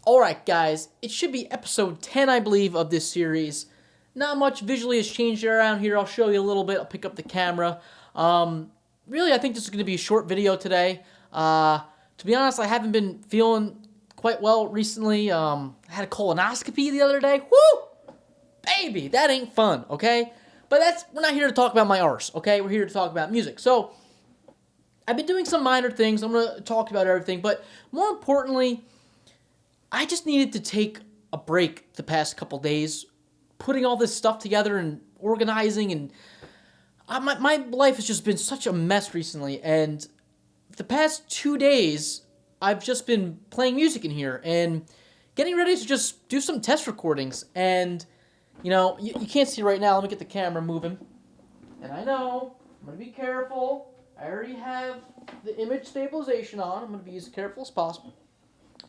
Alright guys, it should be episode 10 I believe of this series. Not much visually has changed around here. I'll show you a little bit. I'll pick up the camera. Really I think this is going to be a short video today. To be honest, I haven't been feeling quite well recently. I had a colonoscopy the other day. Woo! Baby, that ain't fun, okay? But we're not here to talk about my arse, okay? We're here to talk about music. So, I've been doing some minor things. I'm going to talk about everything. But more importantly, I just needed to take a break the past couple days, putting all this stuff together and organizing, and my life has just been such a mess recently, and the past 2 days, I've just been playing music in here and getting ready to just do some test recordings, and, you know, you can't see right now. Let me get the camera moving, and I know, I'm going to be careful. I already have the image stabilization on. I'm going to be as careful as possible.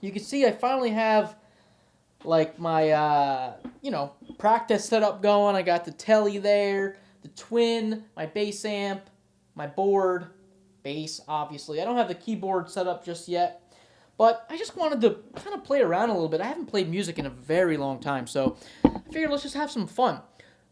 You can see I finally have, like, my, practice setup going. I got the telly there, the twin, my bass amp, my board, bass, obviously. I don't have the keyboard set up just yet, but I just wanted to kind of play around a little bit. I haven't played music in a very long time, so I figured let's just have some fun.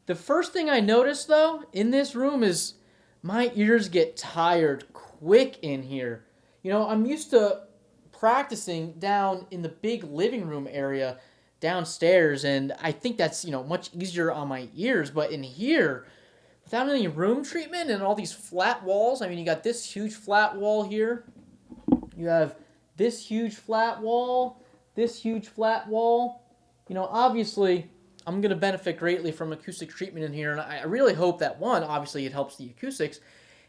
The first thing I noticed, though, in this room is my ears get tired quick in here. You know, I'm used to practicing down in the big living room area downstairs, and I think that's, much easier on my ears, but in here, without any room treatment and all these flat walls, I mean, you got this huge flat wall here, you have this huge flat wall, this huge flat wall, obviously, I'm going to benefit greatly from acoustic treatment in here, and I really hope that, one, obviously it helps the acoustics,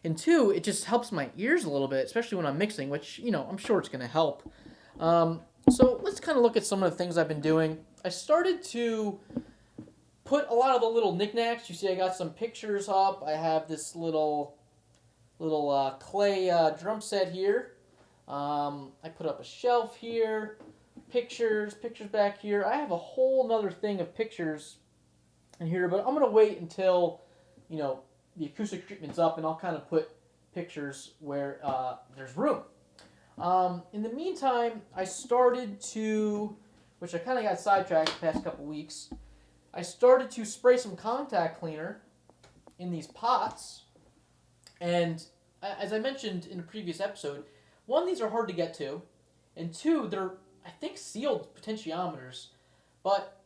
and two, it just helps my ears a little bit, especially when I'm mixing, which, I'm sure it's going to help. So let's kind of look at some of the things I've been doing. I started to put a lot of the little knickknacks. You see I got some pictures up. I have this little clay drum set here. I put up a shelf here. Pictures back here. I have a whole nother thing of pictures in here, but I'm going to wait until, the acoustic treatment's up, and I'll kind of put pictures where there's room. In the meantime, I started to, which I kind of got sidetracked the past couple weeks, I started to spray some contact cleaner in these pots, and as I mentioned in a previous episode, one, these are hard to get to, and two, they're, I think, sealed potentiometers, but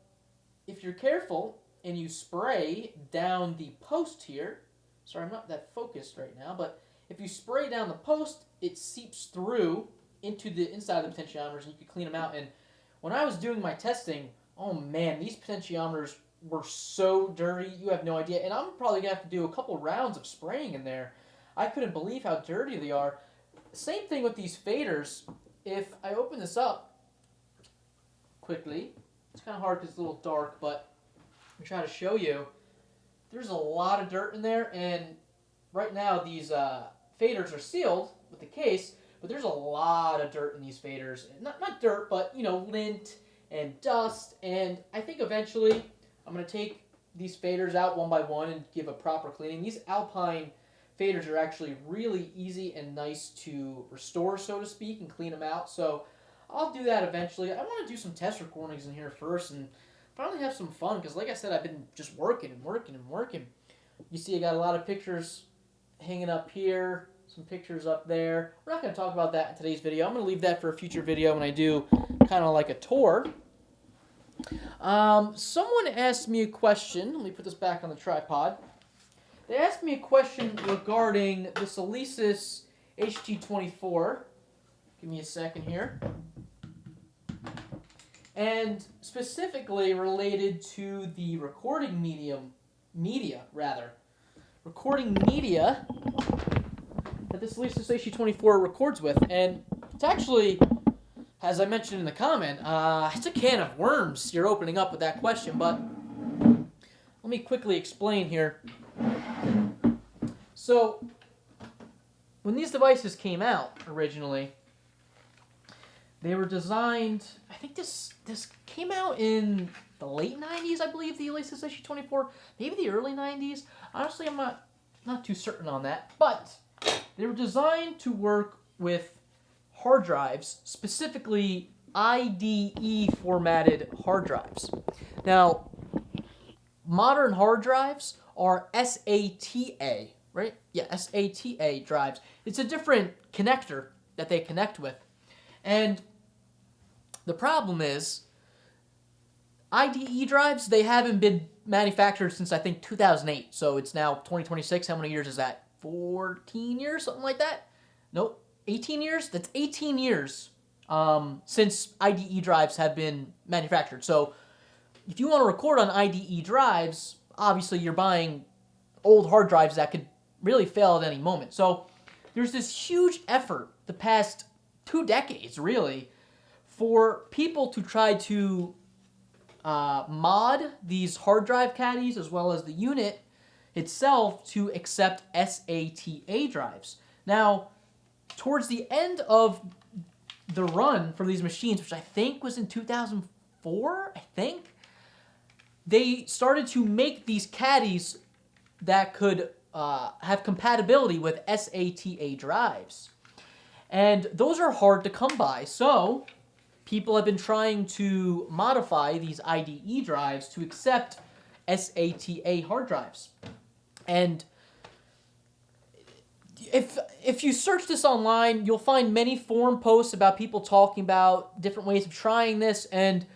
if you're careful and you spray down the post here, sorry, I'm not that focused right now, but if you spray down the post, it seeps through into the inside of the potentiometers, and you can clean them out. And when I was doing my testing, oh man, these potentiometers were so dirty, you have no idea. And I'm probably going to have to do a couple rounds of spraying in there. I couldn't believe how dirty they are. Same thing with these faders. If I open this up quickly, it's kind of hard because it's a little dark, but I'm trying to show you. There's a lot of dirt in there, and right now these faders are sealed with the case, but there's a lot of dirt in these faders. Not dirt, but, lint and dust, and I think eventually I'm going to take these faders out one by one and give a proper cleaning. These Alpine faders are actually really easy and nice to restore, so to speak, and clean them out, so I'll do that eventually. I want to do some test recordings in here first and finally have some fun, because like I said, I've been just working. You see I got a lot of pictures hanging up here, some pictures up there. We're not going to talk about that in today's video. I'm going to leave that for a future video when I do kind of like a tour. Someone asked me a question. Let me put this back on the tripod. They asked me a question regarding this Alesis HT24. Give me a second here. And specifically related to the recording recording media that this Alesis HT24 records with. And it's actually, as I mentioned in the comment, it's a can of worms you're opening up with that question, but let me quickly explain here. So, when these devices came out originally, they were designed, I think this came out in the late 90s, I believe, the Alesis HT24, maybe the early 90s. Honestly, I'm not too certain on that, but they were designed to work with hard drives, specifically IDE formatted hard drives. Now, modern hard drives are SATA, right? Yeah, SATA drives. It's a different connector that they connect with. And the problem is, IDE drives, they haven't been manufactured since I think 2008. So it's now 2026. How many years is that? 14 years, something like that? Nope. 18 years? That's 18 years since IDE drives have been manufactured. So if you want to record on IDE drives, obviously you're buying old hard drives that could really fail at any moment. So there's this huge effort the past 2 decades, really, for people to try to mod these hard drive caddies as well as the unit itself to accept SATA drives. Now, towards the end of the run for these machines, which I think was in 2004, they started to make these caddies that could have compatibility with SATA drives. And those are hard to come by, so people have been trying to modify these IDE drives to accept SATA hard drives. And if you search this online, you'll find many forum posts about people talking about different ways of trying this, and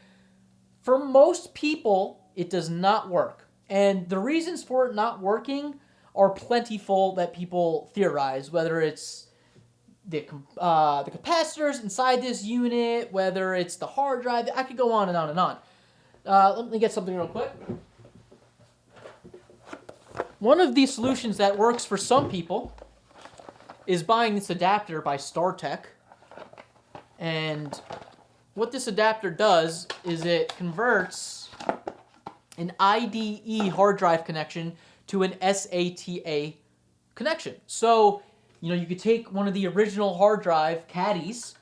for most people, it does not work. And the reasons for it not working are plentiful that people theorize, whether it's the capacitors inside this unit, whether it's the hard drive. I could go on and on and on. Let me get something real quick. One of the solutions that works for some people is buying this adapter by StarTech. And what this adapter does is it converts an IDE hard drive connection to an SATA connection. So, you could take one of the original hard drive caddies,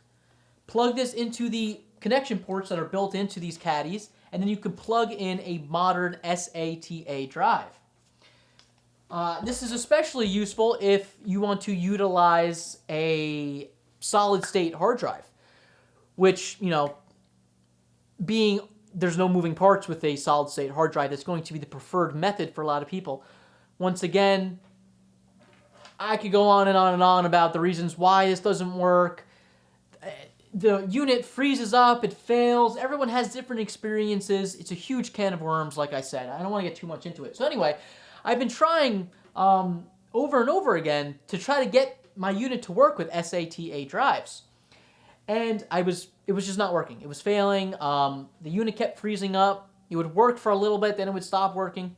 plug this into the connection ports that are built into these caddies, and then you could plug in a modern SATA drive. This is especially useful if you want to utilize a solid-state hard drive, which, there's no moving parts with a solid-state hard drive. That's going to be the preferred method for a lot of people. Once again, I could go on and on and on about the reasons why this doesn't work. The unit freezes up, it fails. Everyone has different experiences. It's a huge can of worms, like I said. I don't want to get too much into it. So anyway, I've been trying over and over again to try to get my unit to work with SATA drives. And it was just not working. It was failing. The unit kept freezing up. It would work for a little bit, then it would stop working.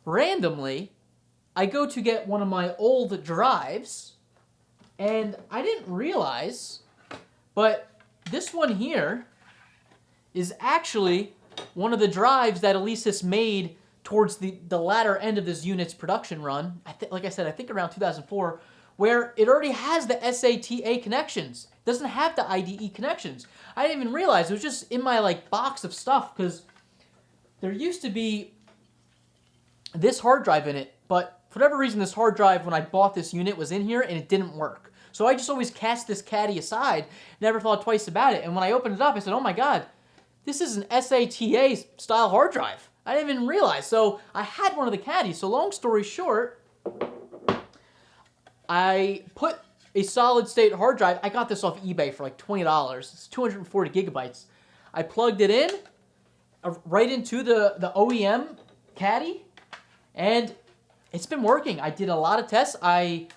Randomly, I go to get one of my old drives, and I didn't realize, but this one here is actually one of the drives that Alesis made towards the latter end of this unit's production run. Like I said, I think around 2004, where it already has the SATA connections. It doesn't have the IDE connections. I didn't even realize. It was just in my box of stuff, because there used to be this hard drive in it, but for whatever reason, this hard drive, when I bought this unit, was in here, and it didn't work. So I just always cast this caddy aside, never thought twice about it. And when I opened it up, I said, oh my God, this is an SATA style hard drive. I didn't even realize. So I had one of the caddies. So long story short, I put a solid state hard drive. I got this off eBay for like $20. It's 240 gigabytes. I plugged it in right into the OEM caddy, and it's been working. I did a lot of tests. I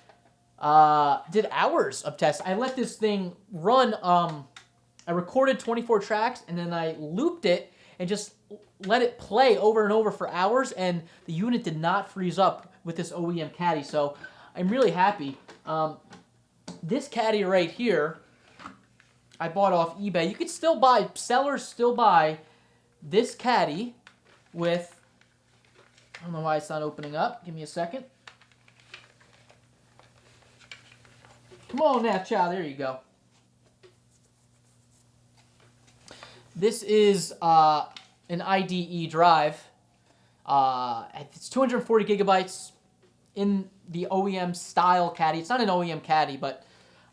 did hours of tests. I let this thing run. I recorded 24 tracks, and then I looped it and just let it play over and over for hours, and the unit did not freeze up with this OEM caddy. So I'm really happy. This caddy right here, I bought off eBay. You could still buy, sellers still buy this caddy with, I don't know why it's not opening up. Give me a second. Come on now, child. There you go. This is an IDE drive. It's 240 gigabytes in the OEM style caddy. It's not an OEM caddy, but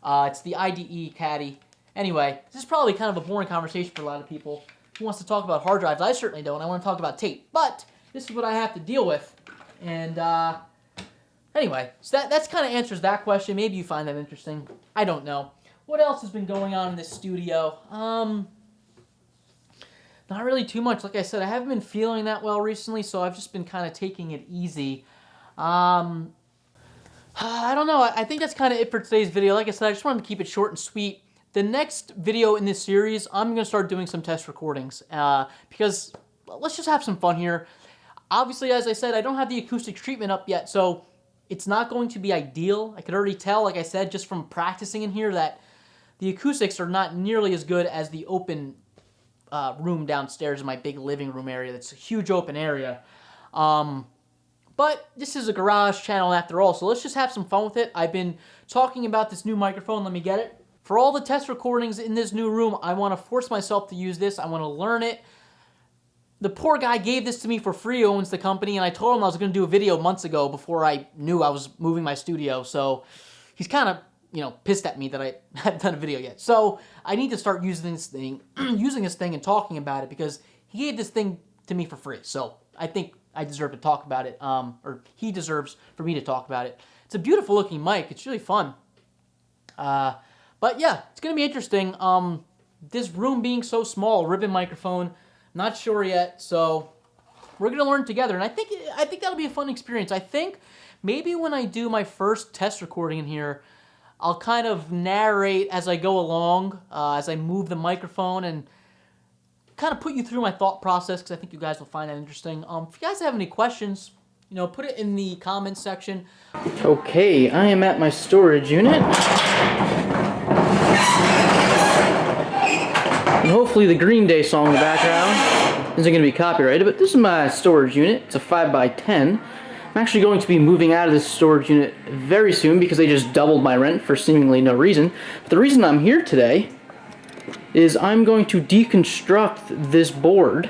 it's the IDE caddy. Anyway, this is probably kind of a boring conversation for a lot of people. Who wants to talk about hard drives? I certainly don't. I want to talk about tape. But this is what I have to deal with. And anyway, so that's kind of answers that question. Maybe you find that interesting. I don't know. What else has been going on in this studio? Not really too much. Like I said, I haven't been feeling that well recently, so I've just been kind of taking it easy. I don't know. I think that's kind of it for today's video. Like I said, I just wanted to keep it short and sweet. The next video in this series, I'm going to start doing some test recordings because let's just have some fun here. Obviously, as I said, I don't have the acoustic treatment up yet, so it's not going to be ideal. I could already tell, like I said, just from practicing in here that the acoustics are not nearly as good as the open room downstairs in my big living room area. That's a huge open area. But this is a garage channel after all, so let's just have some fun with it. I've been talking about this new microphone. Let me get it. For all the test recordings in this new room, I want to force myself to use this. I want to learn it. The poor guy gave this to me for free, owns the company, and I told him I was going to do a video months ago before I knew I was moving my studio, so he's kind of, pissed at me that I hadn't done a video yet. So I need to start using this thing, and talking about it because he gave this thing to me for free. So I think I deserve to talk about it, or he deserves for me to talk about it. It's a beautiful looking mic. It's really fun. But yeah, it's going to be interesting. This room being so small, ribbon microphone, not sure yet. So we're going to learn together. And I think that'll be a fun experience. I think maybe when I do my first test recording in here, I'll kind of narrate as I go along, as I move the microphone and kind of put you through my thought process because I think you guys will find that interesting. If you guys have any questions, put it in the comments section. Okay, I am at my storage unit. And hopefully the Green Day song in the background isn't going to be copyrighted, but this is my storage unit. It's a 5x10. I'm actually going to be moving out of this storage unit very soon because they just doubled my rent for seemingly no reason. But the reason I'm here today is I'm going to deconstruct this board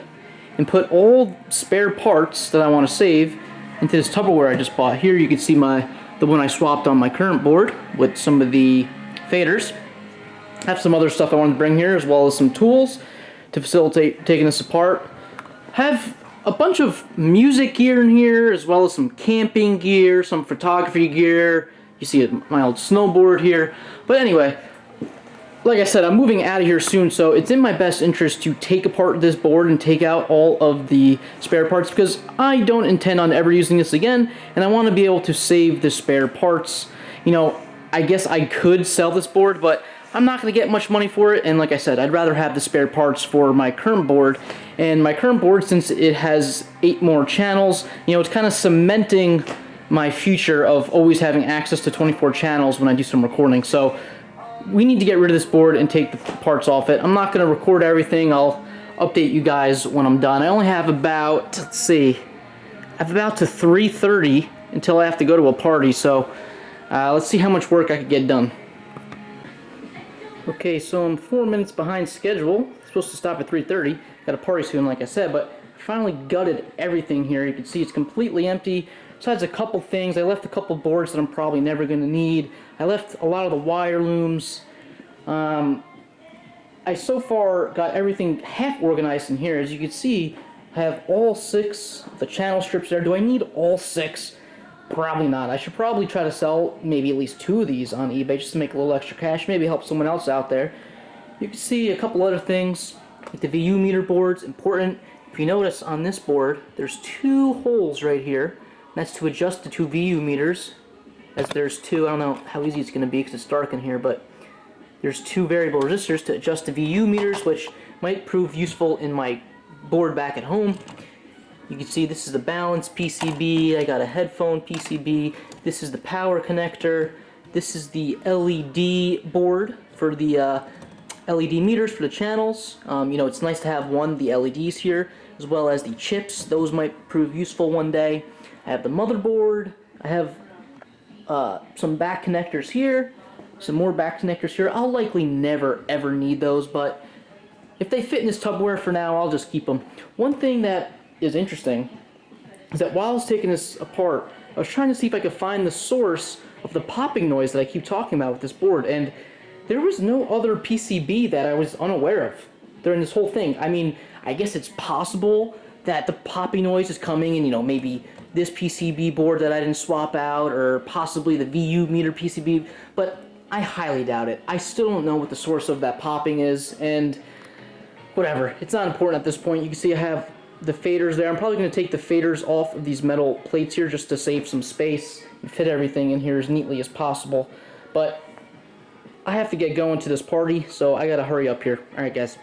and put all spare parts that I want to save into this Tupperware I just bought. Here you can see the one I swapped on my current board with some of the faders. I have some other stuff I wanted to bring here as well as some tools to facilitate taking this apart. Have a bunch of music gear in here, as well as some camping gear, some photography gear. You see my old snowboard here. But anyway, like I said, I'm moving out of here soon, so it's in my best interest to take apart this board and take out all of the spare parts because I don't intend on ever using this again, and I want to be able to save the spare parts. I guess I could sell this board, but I'm not going to get much money for it, and like I said, I'd rather have the spare parts for my current board. And my current board, since it has 8 more channels, it's kind of cementing my future of always having access to 24 channels when I do some recording. So we need to get rid of this board and take the parts off it. I'm not going to record everything. I'll update you guys when I'm done. I only have about, let's see, I have about to 3:30 until I have to go to a party. So let's see how much work I could get done. Okay, so I'm 4 minutes behind schedule. I'm supposed to stop at 3:30. Got a party soon, like I said, but I finally gutted everything here. You can see it's completely empty. Besides a couple things, I left a couple boards that I'm probably never going to need. I left a lot of the wire looms. I so far got everything half organized in here. As you can see, I have all 6 of the channel strips there. Do I need all 6? Probably not. I should probably try to sell maybe at least 2 of these on eBay just to make a little extra cash, maybe help someone else out there. You can see a couple other things, like the VU meter board's important. If you notice on this board, there's 2 holes right here. That's to adjust the 2 VU meters, as there's 2, I don't know how easy it's going to be because it's dark in here, but there's 2 variable resistors to adjust the VU meters, which might prove useful in my board back at home. You can see this is the balance PCB, I got a headphone PCB, this is the power connector, this is the LED board for the LED meters for the channels. It's nice to have the LEDs here, as well as the chips. Those might prove useful one day. I have the motherboard, I have some back connectors here, some more back connectors here. I'll likely never ever need those, but if they fit in this Tupperware for now, I'll just keep them. One thing that is interesting is that while I was taking this apart, I was trying to see if I could find the source of the popping noise that I keep talking about with this board, and there was no other PCB that I was unaware of during this whole thing. I mean, I guess it's possible that the popping noise is coming and, you know, maybe this PCB board that I didn't swap out, or possibly the VU meter PCB, but I highly doubt it. I still don't know what the source of that popping is, and whatever. It's not important at this point. You can see I have the faders there. I'm probably going to take the faders off of these metal plates here just to save some space and fit everything in here as neatly as possible. But I have to get going to this party, so I gotta hurry up here. Alright guys.